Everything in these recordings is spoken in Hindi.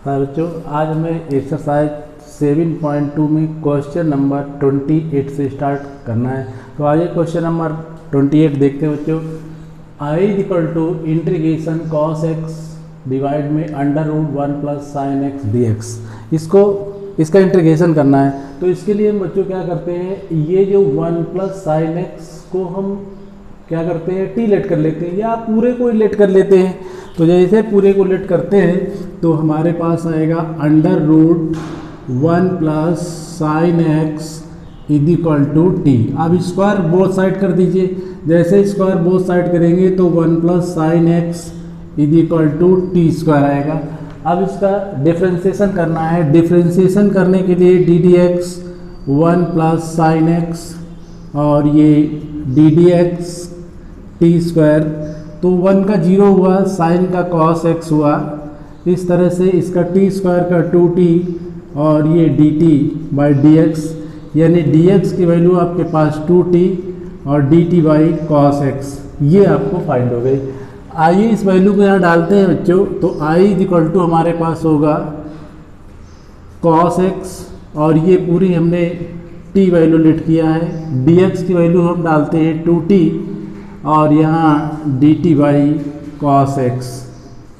बच्चों आज हमें एक्सरसाइज 7.2 में क्वेश्चन नंबर 28 से स्टार्ट करना है। तो आइए क्वेश्चन नंबर 28 देखते हैं बच्चों। I equal to integration cos x divide में under root 1 plus sine x d x, इसका इंटीग्रेशन करना है। तो इसके लिए हम बच्चों क्या करते हैं, ये जो 1 प्लस साइन एक्स को हम क्या करते हैं, टी लेट कर लेते हैं या पूरे को लेट कर लेते हैं। तो जैसे पूरे को लेट करते हैं तो हमारे पास आएगा under root 1 plus sine X is equal to T. अब स्क्वायर बोथ साइड कर दीजिए। जैसे स्क्वायर बोथ साइड करेंगे तो 1 plus sine X is equal to T square आएगा। अब इसका डिफ्रेंशिएशन करना है। डिफ्रेंशिएशन करने के लिए D D x 1 plus sine X और ये D D x T square, तो 1 का 0 हुआ, साइन का कॉस एक्स हुआ। इस तरह से इसका टी स्क्वायर का 2t और ये D T by D x, यानी डी एक्स की वैल्यू आपके पास 2t और D T by cos X, ये आपको फाइंड हो गई। आइए इस वैल्यू को यहाँ डालते हैं बच्चों। तो आई इक्वल टू हमारे पास होगा कॉस एक्स और ये पूरी हमने टी वैल्यू लेट किया है। डी एक्स की वैल्यू हम डालते हैं 2t और यहाँ D T by cos X,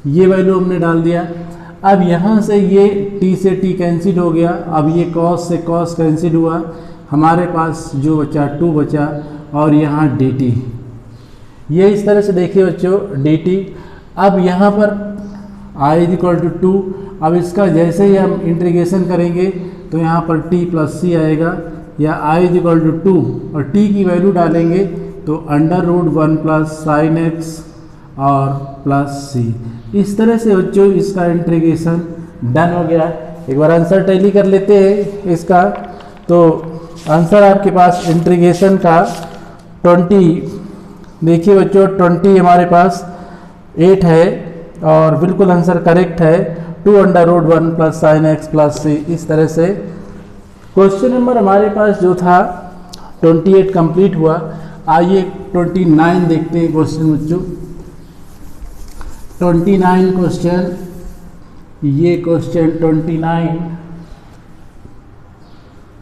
ये वैल्यू हमने डाल दिया। अब यहाँ से ये t से t कैंसिल हो गया। अब ये cos से cos कैंसिल हुआ, हमारे पास जो बचा 2 बचा और यहाँ dt। ये इस तरह से देखिए बच्चों dt। अब यहाँ पर i इक्वल टू 2। अब इसका जैसे ही हम इंटीग्रेशन करेंगे तो यहाँ पर t प्लस सी आएगा, या i इक्वल टू 2 और t की वैल्यू डालेंगे तो under root 1 plus sine X और प्लस सी। इस तरह से बच्चों इसका इंटीग्रेशन डन हो गया। एक बार आंसर टैली कर लेते हैं इसका। तो आंसर आपके पास इंटीग्रेशन का 20, देखिए बच्चों 20 हमारे पास 8 है और बिल्कुल आंसर करेक्ट है। 2 under root 1 plus sine x plus सी। इस तरह से क्वेश्चन नंबर हमारे पास जो था 28 कंप्लीट हुआ। आइए 29 देखते हैं क्वेश्चन बच्चों। 29 क्वेश्चन, ये क्वेश्चन 29,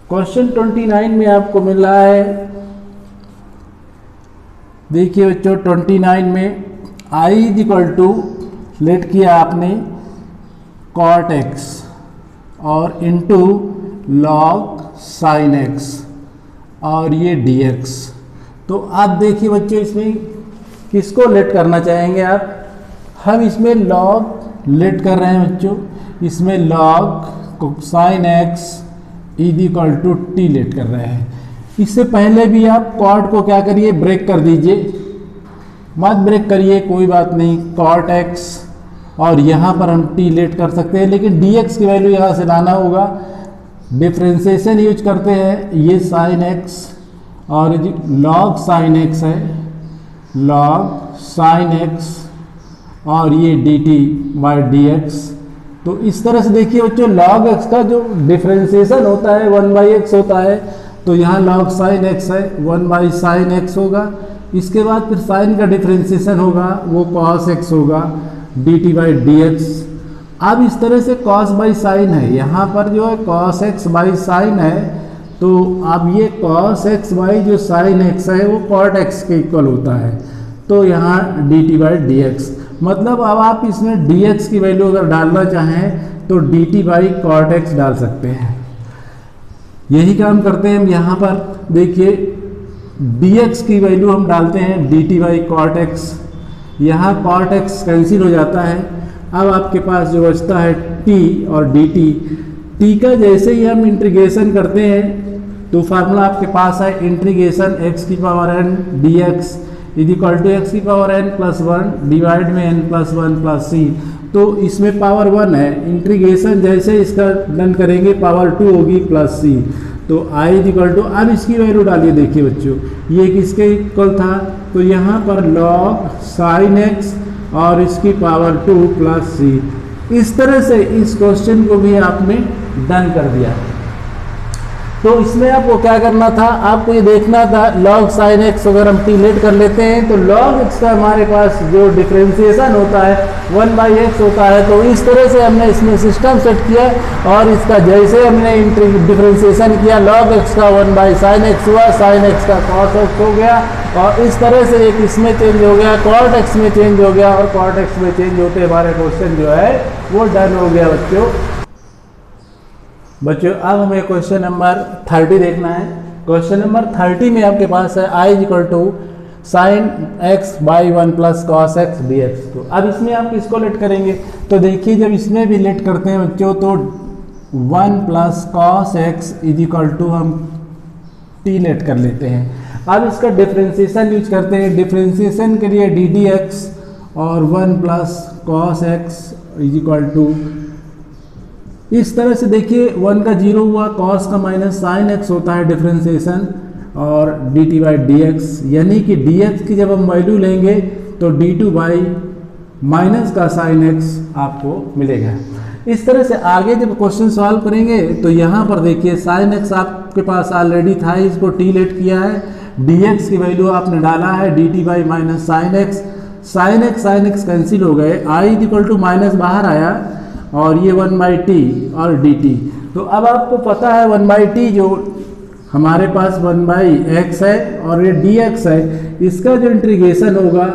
क्वेश्चन 29 में आपको मिल रहा है, देखिए बच्चों 29 में i इक्वल टू लेट किया आपने कॉट एक्स और इनटू लॉग साइन एक्स और ये dx। तो आप देखिए बच्चों इसमें किसको लेट करना चाहेंगे आप, हम इसमें लॉग लेट कर रहे हैं बच्चों। इसमें log sine X is equal to T let कर रहे हैं। इससे पहले भी आप कॉट को क्या करिए, ब्रेक कर दीजिए, मत ब्रेक करिए, कोई बात नहीं। कॉट एक्स और यहाँ पर हम टी लेट कर सकते हैं, लेकिन डी एक्स की वैल्यू यहाँ से लाना होगा। डिफ्रेंशिएशन यूज करते हैं, ये साइन एक्स और लॉग साइन एक्स है, लॉग साइन एक्स और ये D T by D x. तो इस तरह से देखिए बच्चों लॉग एक्स का जो डिफ्रेंशिएशन होता है 1 बाई एक्स होता है, तो यहाँ लॉग साइन एक्स है 1 बाई साइन एक्स होगा। इसके बाद फिर साइन का डिफ्रेंशिएशन होगा, वो कॉस एक्स होगा D T by D x. अब इस तरह से कॉस बाई साइन है, यहाँ पर जो है कॉस एक्स बाई साइन है, तो अब ये कॉस एक्स बाई जो साइन एक्स है वो कॉट एक्स के इक्वल होता है। तो यहाँ D T by D x, मतलब अब आप इसमें डी एक्स की वैल्यू अगर डालना चाहें तो D T by cot X डाल सकते हैं। यही काम करते हैं हम यहाँ पर। देखिए डी एक्स की वैल्यू हम डालते हैं D T by cot X, यहाँ कॉट एक्स कैंसिल हो जाता है। अब आपके पास जो बचता है टी और डी टी। टी का जैसे ही हम इंटीग्रेशन करते हैं तो फार्मूला आपके पास है इंटीग्रेशन एक्स की power N D X is equal to X की पावर एन प्लस 1 डिवाइड में एन प्लस 1 प्लस सी। तो इसमें पावर 1 है, इंटीग्रेशन जैसे इसका डन करेंगे पावर 2 होगी प्लस सी। तो i इक्वल टू, अब इसकी वैल्यू डालिए। देखिए बच्चों ये किसके इक्वल था, तो यहाँ पर लॉग साइन एक्स और इसकी पावर 2 प्लस सी। इस तरह से इस क्वेश्चन को भी आपने डन कर दिया। तो इसमें आपको क्या करना था, आपको ये देखना था log sin x अगर हम t लेट कर लेते हैं तो log x का हमारे पास जो डिफ्रेंसिएशन होता है 1/x होता है। तो इस तरह से हमने इसमें सिस्टम सेट किया और इसका जैसे हमने डिफ्रेंसिएशन किया log x का 1/sin x हुआ, sin x का cos x हो गया और इस तरह से एक इसमें चेंज हो गया, cot x में चेंज हो गया और cot x में चेंज होते हमारे क्वेश्चन जो है वो डन हो गया बच्चों। अब हमें क्वेश्चन नंबर 30 देखना है। क्वेश्चन नंबर 30 में आपके पास है I = sin x by 1 + cos x dx। तो अब इसमें आप किसको लेट करेंगे, तो देखिए जब इसमें भी लेट करते हैं बच्चों तो 1 + cos x = हम t लेट कर लेते हैं। अब इसका डिफ्रेंसिएशन यूज करते हैं, डिफ्रेंसिएशन के लिए डी dx और 1 + cos x = इस तरह से देखिए 1 का 0 हुआ, cos का माइनस sin x होता है डिफ्रेंसिएशन और dt/dx, यानी कि dx की जब हम वैल्यू लेंगे तो d2 माइनस का sin x आपको मिलेगा। इस तरह से आगे जब क्वेश्चन सॉल्व करेंगे तो यहाँ पर देखिए sin x आपके पास ऑलरेडी था, इसको t लेट किया है, dx की वैल्यू आपने डाला है dt minus sin x cancel हो गए, I माइनस बाहर आया और ये 1/t और dt। तो अब आपको पता है 1/t जो हमारे पास 1/x है और ये dx है, इसका जो इंटीग्रेशन होगा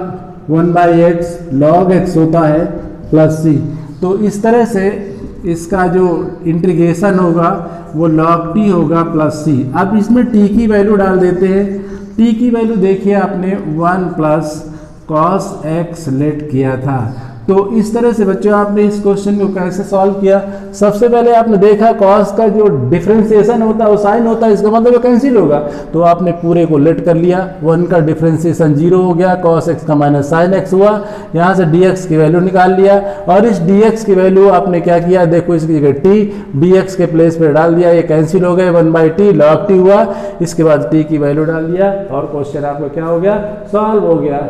1/x log x होता है प्लस c। तो इस तरह से इसका जो इंटीग्रेशन होगा वो log t होगा प्लस c। अब इसमें t की वैल्यू डाल देते हैं, t की वैल्यू देखिए आपने 1 + cos x लेट किया था। तो इस तरह से बच्चों आपने इस क्वेश्चन को कैसे सॉल्व किया, सबसे पहले आपने देखा cos का जो डिफरेंशिएशन होता है वो साइन होता है, इसका मतलब वो कैंसिल होगा, तो आपने पूरे को लेट कर लिया, 1 का डिफरेंशिएशन 0 हो गया, cos x का माइनस sin x हुआ, यहाँ से dx की वैल्यू निकाल लिया और इस dx की वैल्यू आपने क्या किया, देखो इसकी जगह t dx के प्लेस पे डाल दिया, ये कैंसिल हो गए, 1/t log t हुआ, इसके बाद t की वैल्यू डाल दिया और क्वेश्चन आपका क्या हो गया, सॉल्व हो गया।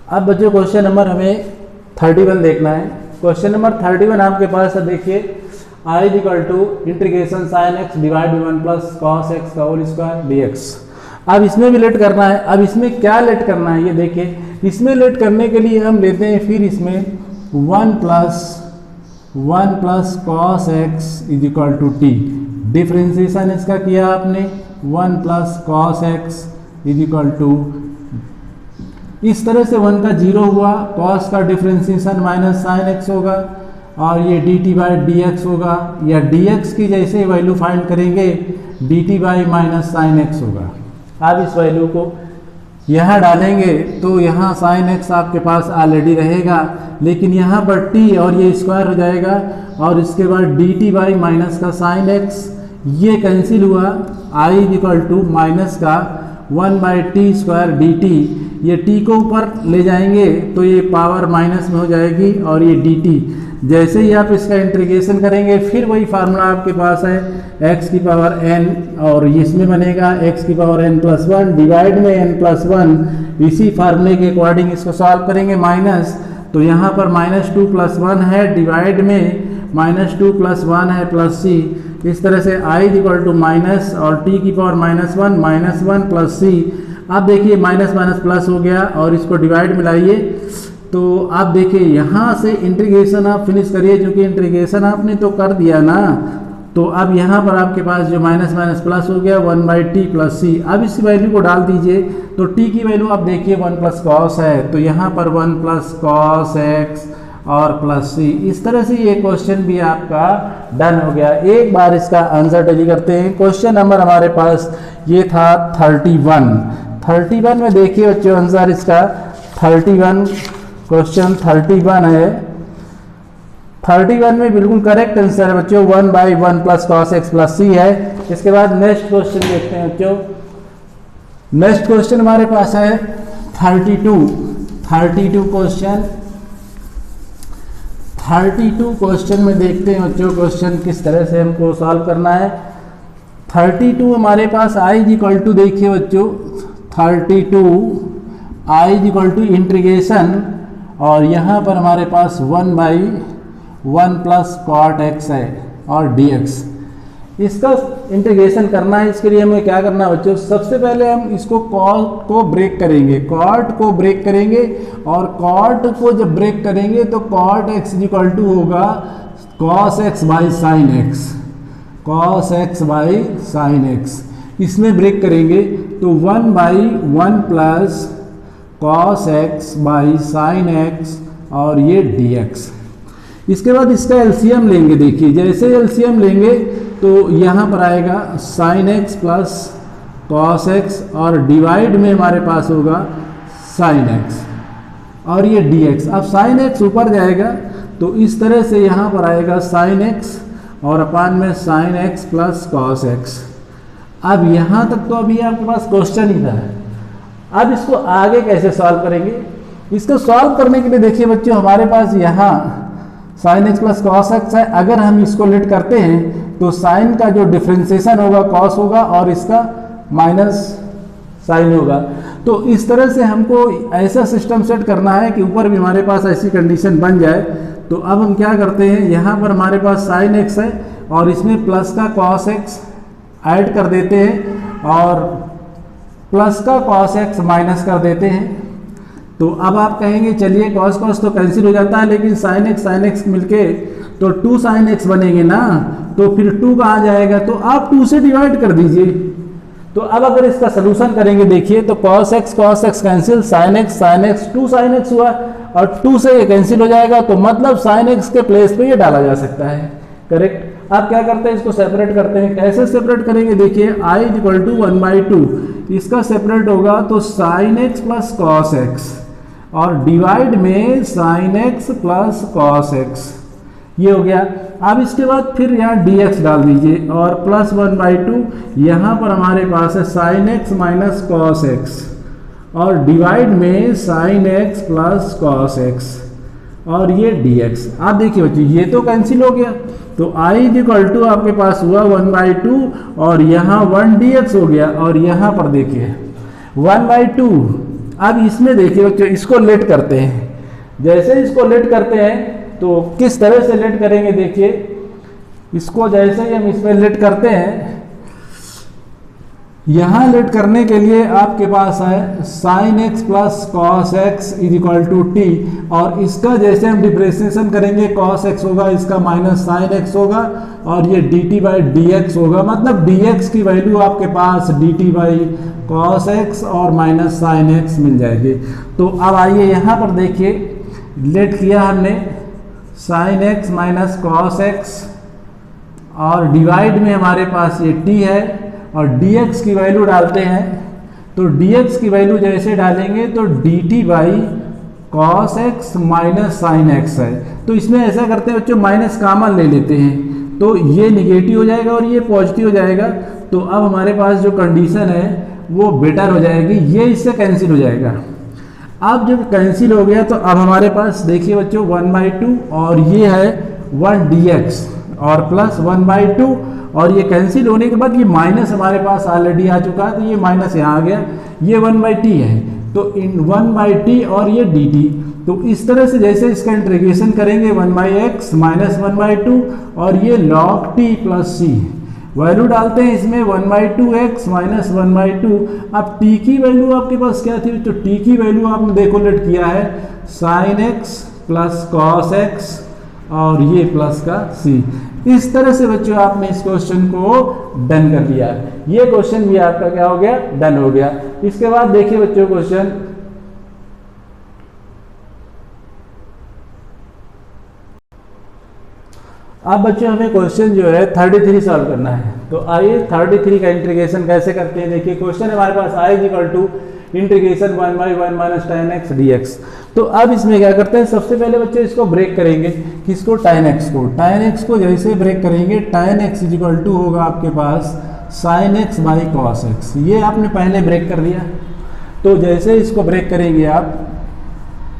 अब बच्चों क्वेश्चन नंबर हमें 31 देखना है। क्वेश्चन नंबर 31 आपके पास है, देखिए I = integration sin x / 1 + cos x का होल स्क्वायर dx। अब इसमें भी लेट करना है। अब इसमें क्या लेट करना है ये देखिए, इसमें लेट करने के लिए हम लेते हैं फिर इसमें 1 + cos x = t। डिफ्रेंसिएशन इसका किया आपने 1 + cos x = इस तरह से 1 का 0 हुआ, cos का डिफ्रेंसिएशन माइनस sin x होगा और ये dt/dx होगा, या dx की जैसे वैल्यू फाइंड करेंगे dt माइनस sin x होगा। अब इस वैल्यू को यहाँ डालेंगे तो यहाँ sin x आपके पास ऑलरेडी रहेगा, लेकिन यहाँ पर t और ये स्क्वायर हो जाएगा और इसके बाद dt माइनस का sin x ये कैंसिल हुआ, I = माइनस का 1/t² dt, ये t को ऊपर ले जाएंगे तो ये पावर माइनस में हो जाएगी और ये dt, जैसे ही आप इसका इंटीग्रेशन करेंगे फिर वही फार्मूला आपके पास है x की पावर n और इसमें बनेगा x की पावर n + 1 डिवाइड में n + 1। इसी फार्मूले के अकॉर्डिंग इसको सॉल्व करेंगे, माइनस तो यहाँ पर -2 + 1 है, डिवाइड में -2 + 1 है प्लस c। इस तरह से I = माइनस और t की पावर -1 + c। आप देखिए माइनस माइनस प्लस हो गया और इसको डिवाइड में लाइए तो आप देखिए यहाँ से इंटीग्रेशन आप फिनिश करिए, क्योंकि इंटीग्रेशन आपने तो कर दिया ना, तो अब यहाँ पर आपके पास जो माइनस माइनस प्लस हो गया 1/t + c। अब इस वैल्यू को डाल दीजिए तो t की वैल्यू आप देखिए 1 + cos है, तो यहाँ पर 1 + cos x और प्लस c। इस तरह से ये क्वेश्चन भी आपका डन हो गया। एक बार इसका आंसर टैली करते हैं। क्वेश्चन नंबर हमारे पास ये था 31 में देखिए बच्चों आंसर इसका 31, क्वेश्चन 31 है। 31 में बिल्कुल करेक्ट आंसर है बच्चों, 1/1 + cos x + c है। इसके बाद नेक्स्ट क्वेश्चन देखते हैं बच्चों। नेक्स्ट क्वेश्चन हमारे पास है 32 क्वेश्चन में देखते हैं बच्चों क्वेश्चन किस तरह से हमको सॉल्व करना है। 32 हमारे पास I = देखिए बच्चों 32 I = इंटीग्रेशन और यहाँ पर हमारे पास 1/1 1 प्लस कॉट एक्स है और dx। इसका इंटीग्रेशन करना है, इसके लिए हमें क्या करना है बच्चों, सबसे पहले हम इसको कॉट को ब्रेक करेंगे, कॉट को ब्रेक करेंगे, और कॉट को जब ब्रेक करेंगे तो कॉट एक्स इक्वल टू होगा cos x by sine x, cos x by sine x. इसमें ब्रेक करेंगे तो 1/1 plus cos x by sine X और ये dx। इसके बाद इसका एलसीएम लेंगे, देखिए जैसे एलसीएम लेंगे तो यहाँ पर आएगा sign x plus cos x और डिवाइड में हमारे पास होगा साइन एक्स और ये dx। अब साइन एक्स ऊपर जाएगा तो इस तरह से यहाँ पर आएगा साइन एक्स और अपान में sign x plus cos x. अब यहाँ तक तो अभी आपके पास क्वेश्चन ही था। अब इसको आगे कैसे सॉल्व करेंगे, इसको सॉल्व करने के लिए देखिए बच्चों हमारे पास यहाँ sign x plus cos x है। अगर हम इसको लेट करते हैं तो साइन का जो डिफ्रेंसिएशन होगा कॉस होगा और इसका माइनस साइन होगा। तो इस तरह से हमको ऐसा सिस्टम सेट करना है कि ऊपर भी हमारे पास ऐसी कंडीशन बन जाए। तो अब हम क्या करते हैं, यहाँ पर हमारे पास साइन एक्स है और इसमें प्लस का कॉस एक्स ऐड कर देते हैं और प्लस का कॉस एक्स माइनस कर देते हैं। तो अब आप कहेंगे चलिए कॉस कॉस तो कैंसिल हो जाता है, लेकिन साइन एक्स मिलके तो 2 साइन एक्स बनेंगे ना, तो फिर 2 कहाँ जाएगा, तो आप 2 से डिवाइड कर दीजिए। तो अब अगर इसका सोल्यूशन करेंगे देखिए तो cos x cancel, sin x 2 sin x हुआ और 2 से ये कैंसिल हो जाएगा, तो मतलब sin x के प्लेस पे ये डाला जा सकता है। करेक्ट। अब क्या करते हैं, इसको सेपरेट करते हैं। कैसे सेपरेट करेंगे, देखिए i इक्वल टू 1/2, इसका सेपरेट होगा तो sin x plus cos x और डिवाइड में sin x plus cos X, ये हो गया। अब इसके बाद फिर यहाँ dx डाल दीजिए और प्लस 1/2, यहाँ पर हमारे पास है sin x minus cos x और डिवाइड में sin x plus cos x और ये dx। आप देखिए बच्चों ये तो कैंसिल हो गया, तो i इक्वल टू आपके पास हुआ 1/2 और यहाँ 1 dx हो गया और यहाँ पर देखिए 1/2। अब इसमें देखिए बच्चों इसको लेट करते हैं, जैसे इसको लेट करते हैं तो किस तरह से लेट करेंगे, देखिए इसको जैसे ही हम इसमें लेट करते हैं, यहाँ लेट करने के लिए आपके पास है sin x plus cos X is equal to T और इसका जैसे हम डिफ्रेंशिएशन करेंगे cos x होगा, इसका माइनस sin x होगा और ये dt बाई dx होगा। मतलब dx की वैल्यू आपके पास dt बाई cos x और माइनस sin x मिल जाएगी। तो अब आइए यहाँ पर देखिए लेट किया हमने sin x minus cos x और डिवाइड में हमारे पास ये t है और dx की वैल्यू डालते हैं। तो dx की वैल्यू जैसे डालेंगे तो dt by cos x minus sine x है। तो इसमें ऐसा करते हैं बच्चों माइनस कॉमन ले लेते हैं तो ये निगेटिव हो जाएगा और ये पॉजिटिव हो जाएगा। तो अब हमारे पास जो कंडीशन है वो बेटर हो जाएगी, ये इससे कैंसिल हो जाएगा। अब जब कैंसिल हो गया तो अब हमारे पास देखिए बच्चों 1/2 और ये है 1 dx और प्लस 1/2 और ये कैंसिल होने के बाद ये माइनस हमारे पास ऑलरेडी आ चुका है, तो ये माइनस यहाँ आ गया, ये 1/t है तो इन 1/t और ये dt। तो इस तरह से जैसे इसका इंटीग्रेशन करेंगे 1/x माइनस 1/2 और ये log t plus c, value डालते हैं इसमें 1/2x माइनस 1/2। अब t की वैल्यू आपके पास क्या थी, तो t की वैल्यू आपने देखो लेट किया है sin x plus cos x और ये प्लस का c। इस तरह से बच्चों आपने इस क्वेश्चन को डन कर लिया। ये क्वेश्चन भी आपका क्या हो गया, डन हो गया। इसके बाद देखिए बच्चों क्वेश्चन अब बच्चों हमें क्वेश्चन जो है 33 सॉल्व करना है। तो आइए 33 का इंटीग्रेशन कैसे करते हैं। देखिए क्वेश्चन हमारे पास i equal to integration 1/1 minus tan x dx। तो अब इसमें क्या करते हैं, सबसे पहले बच्चे इसको ब्रेक करेंगे, किसको, tan x को जैसे ब्रेक करेंगे tan x is equal to होगा आपके पास sin x by cos X, ये आपने पहले ब्रेक कर दिया। तो जैसे इसको ब्रेक करेंगे आप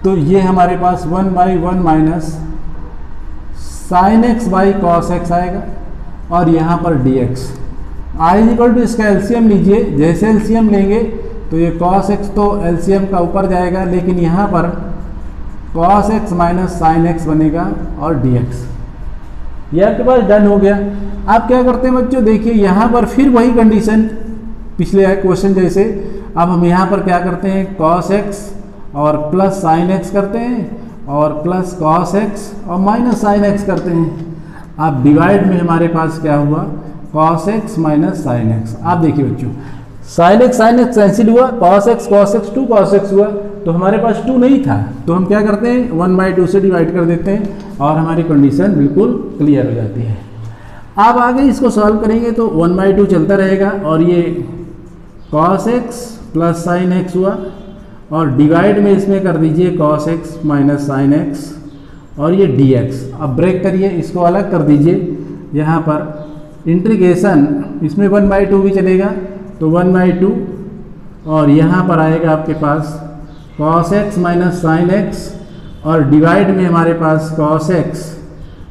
तो ये हमारे पास 1/1 minus sin x by cos x आएगा और यहाँ पर dx। i इक्वल टू इसका एलसीएम लीजिए, जैसे एलसीएम लेंगे तो ये cos x तो एलसीएम का ऊपर जाएगा, लेकिन यहाँ पर cos x minus sine x बनेगा और dx। ये आपके पास डन हो गया। आप क्या करते हैं बच्चों, देखिए यहाँ पर फिर वही कंडीशन पिछले क्वेश्चन जैसे, अब हम यहाँ पर क्या करते हैं, cos x और प्लस साइन x करते हैं और प्लस cos x और माइनस साइन x करते हैं। अब डिवाइड में हमारे पास क्या हुआ, cos x minus sine x। आप देखिए बच्चों, साइन x कैंसिल हुआ, cos x 2 cos x हुआ, तो हमारे पास 2 नहीं था, तो हम क्या करते हैं 1/2 से डिवाइड कर देते हैं और हमारी कंडीशन बिल्कुल क्लियर हो जाती है। अब आगे इसको सॉल्व करेंगे तो 1/2 चलता रहेगा और ये cos x plus sign x हुआ और डिवाइड में इसमें कर दीजिए cos x minus sine x और ये dx। अब ब्रेक करिए, इसको अलग कर दीजिए, यहाँ पर इंटीग्रेशन इसमें 1/2 भी चलेगा तो 1/2 और यहाँ पर आएगा आपके पास cos x minus sine x और डिवाइड में हमारे पास cos x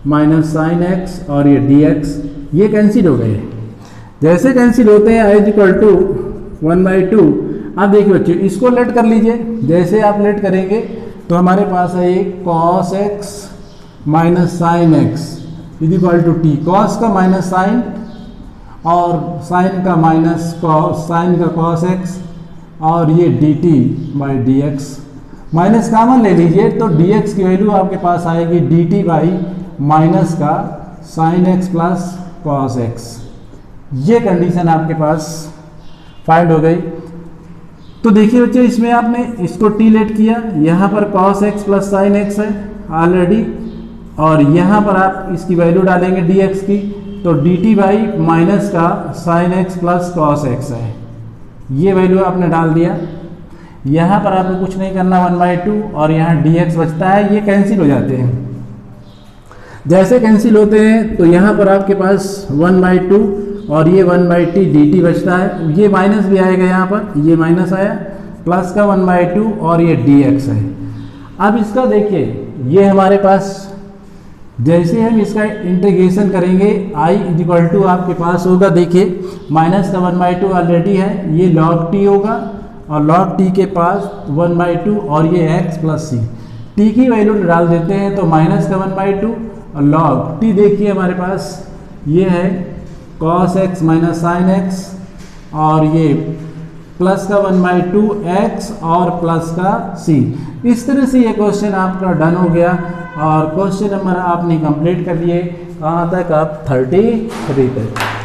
minus sine x और ये dx, ये कैंसिल हो गए। जैसे कैंसिल होते हैं i इक्वल टू 1/2। अब देखिए बच्चों, इसको लेट कर लीजिए, जैसे आप लेट करेंगे तो हमारे पास है ये cos x minus sine x is equal to T, cos का माइनस साइन और साइन का माइनस cos, साइन का cos x और ये dt by dx। Minus common ले लीजिए तो dx की वैल्यू आपके पास आएगी dt बाई माइनस का sine x plus cos x। ये कंडीशन आपके पास फाइंड हो गई। तो देखिए बच्चे, इसमें आपने इसको t लेट किया, यहाँ पर cos x plus sign x है ऑलरेडी और यहाँ पर आप इसकी वैल्यू डालेंगे dx की, तो dt बाई माइनस का sine x plus cos x है, ये वैल्यू आपने डाल दिया। यहाँ पर आपको कुछ नहीं करना, 1/2 और यहाँ dx बचता है, ये कैंसिल हो जाते हैं। जैसे कैंसिल होते हैं तो यहाँ पर आपके पास 1/2 और ये 1/t dt बचता है, ये माइनस भी आएगा, यहाँ पर ये माइनस आया, प्लस का 1/2 और ये dx है। अब इसका देखिए, ये हमारे पास जैसे हम इसका इंटीग्रेशन करेंगे i इक्वल टू आपके पास होगा, देखिए माइनस का 1/2 ऑलरेडी है, ये log t होगा और log t के पास 1/2 और ये x प्लस c, t की वैल्यू डाल देते हैं तो माइनस का 1/2 और log t देखिए हमारे पास ये है cos x minus sine x और ये प्लस का 1/2 x और प्लस का c। इस तरह से ये क्वेश्चन आपका डन हो गया और क्वेश्चन नंबर आपने कंप्लीट कर लिए, कहाँ तक, आप 33 तक।